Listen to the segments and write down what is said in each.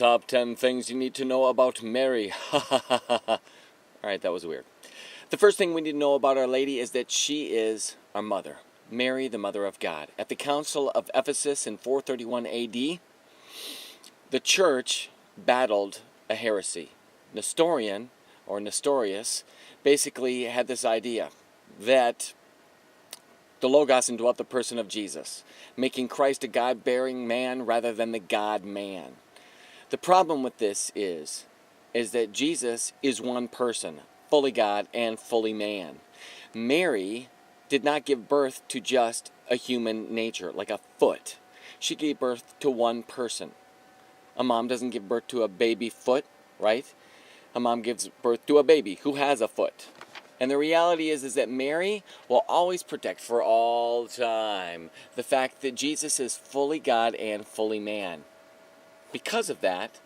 Top 10 things you need to know about Mary. Alright, that was weird. The first thing we need to know about Our Lady is that she is our mother. Mary, the Mother of God. At the Council of Ephesus in 431 AD, the church battled a heresy. Nestorian, or Nestorius, basically had this idea that the Logos indwelt the person of Jesus, making Christ a God-bearing man rather than the God-man. The problem with this is that Jesus is one person, fully God and fully man. Mary did not give birth to just a human nature, like a foot. She gave birth to one person. A mom doesn't give birth to a baby foot, right? A mom gives birth to a baby who has a foot. And the reality is that Mary will always protect for all time the fact that Jesus is fully God and fully man. Because of that,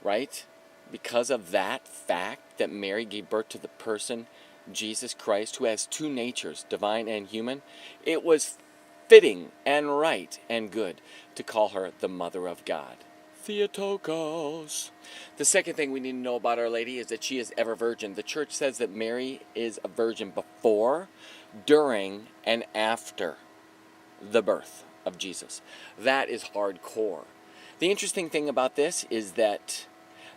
right? Because of that fact that Mary gave birth to the person, Jesus Christ, who has two natures, divine and human, it was fitting and right and good to call her the Mother of God. Theotokos. The second thing we need to know about Our Lady is that she is ever virgin. The church says that Mary is a virgin before, during, and after the birth of Jesus. That is hardcore. The interesting thing about this is that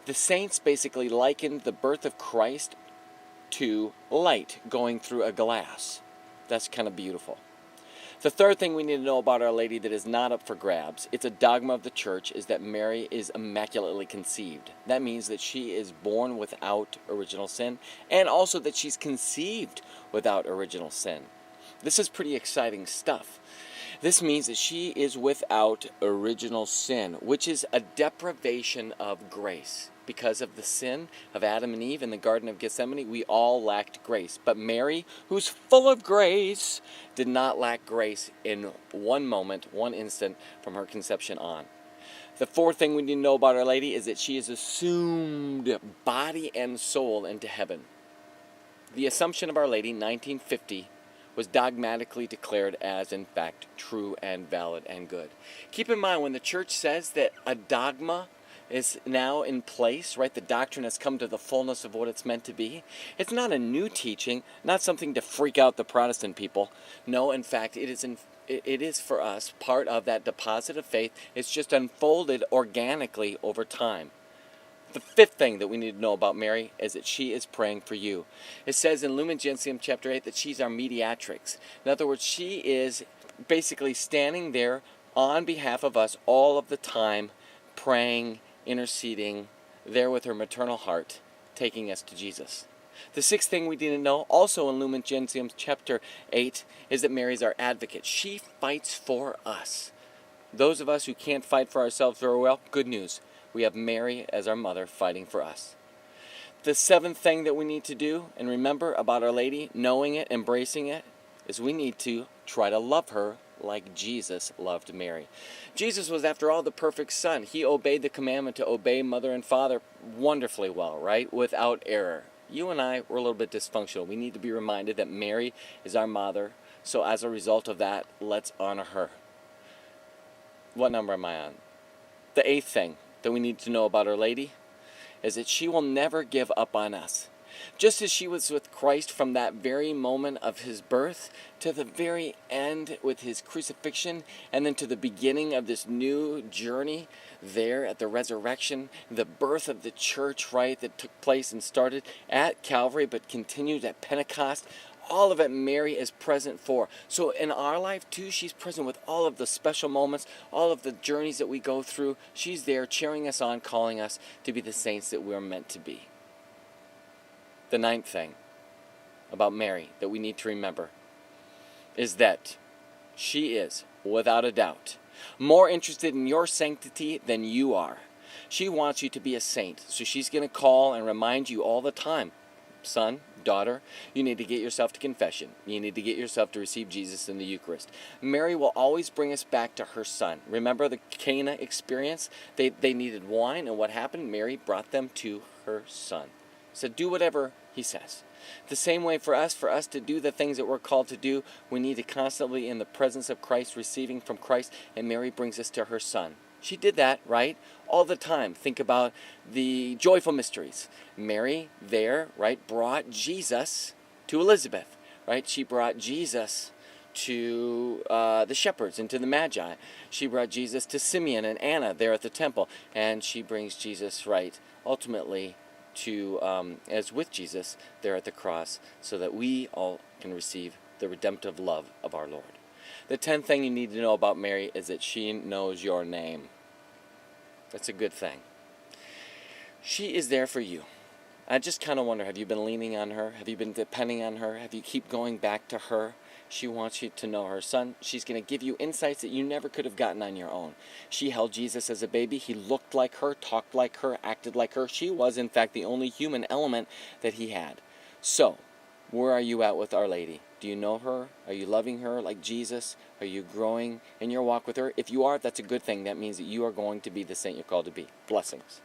the saints basically likened the birth of Christ to light going through a glass. That's kind of beautiful. The third thing we need to know about Our Lady that is not up for grabs, it's a dogma of the church, is that Mary is immaculately conceived. That means that she is born without original sin, and also that she's conceived without original sin. This is pretty exciting stuff. This means that she is without original sin, which is a deprivation of grace. Because of the sin of Adam and Eve in the Garden of Gethsemane, we all lacked grace. But Mary, who's full of grace, did not lack grace in one moment, one instant from her conception on. The fourth thing we need to know about Our Lady is that she is assumed body and soul into heaven. The Assumption of Our Lady, 1950, was dogmatically declared as, in fact, true and valid and good. Keep in mind, when the church says that a dogma is now in place, right, the doctrine has come to the fullness of what it's meant to be, it's not a new teaching, not something to freak out the Protestant people. No, in fact, it is for us part of that deposit of faith. It's just unfolded organically over time. The fifth thing that we need to know about Mary is that she is praying for you. It says in Lumen Gentium chapter 8 that she's our mediatrix. In other words, she is basically standing there on behalf of us all of the time, praying, interceding, there with her maternal heart, taking us to Jesus. The sixth thing we need to know, also in Lumen Gentium chapter 8, is that Mary's our advocate. She fights for us. Those of us who can't fight for ourselves very well, good news. We have Mary as our mother fighting for us. The seventh thing that we need to do and remember about Our Lady, knowing it, embracing it, is we need to try to love her like Jesus loved Mary. Jesus was, after all, the perfect son. He obeyed the commandment to obey mother and father wonderfully well, right? Without error. You and I were a little bit dysfunctional. We need to be reminded that Mary is our mother. So as a result of that, let's honor her. What number am I on? The eighth thing that we need to know about Our Lady is that she will never give up on us. Just as she was with Christ from that very moment of his birth to the very end with his crucifixion, and then to the beginning of this new journey there at the resurrection, the birth of the church, right, that took place and started at Calvary but continued at Pentecost. All of it Mary is present for. So in our life too, she's present with all of the special moments, all of the journeys that we go through. She's there cheering us on, calling us to be the saints that we're meant to be. The ninth thing about Mary that we need to remember is that she is, without a doubt, more interested in your sanctity than you are. She wants you to be a saint, so she's going to call and remind you all the time, son, daughter, you need to get yourself to confession. You need to get yourself to receive Jesus in the Eucharist. Mary will always bring us back to her son. Remember the Cana experience? They needed wine, and what happened? Mary brought them to her son. Said, do whatever he says. The same way for us to do the things that we're called to do, we need to constantly in the presence of Christ, receiving from Christ, and Mary brings us to her son. She did that, right? All the time. Think about the joyful mysteries. Mary there, right, brought Jesus to Elizabeth, right? She brought Jesus to the shepherds and to the magi. She brought Jesus to Simeon and Anna there at the temple. And she brings Jesus, right, ultimately to, as with Jesus there at the cross, so that we all can receive the redemptive love of our Lord. The 10th thing you need to know about Mary is that she knows your name. That's a good thing. She is there for you. I just kind of wonder, have you been leaning on her? Have you been depending on her? Have you keep going back to her? She wants you to know her son. She's going to give you insights that you never could have gotten on your own. She held Jesus as a baby. He looked like her, talked like her, acted like her. She was, in fact, the only human element that he had. So, where are you at with Our Lady? Do you know her? Are you loving her like Jesus? Are you growing in your walk with her? If you are, that's a good thing. That means that you are going to be the saint you're called to be. Blessings.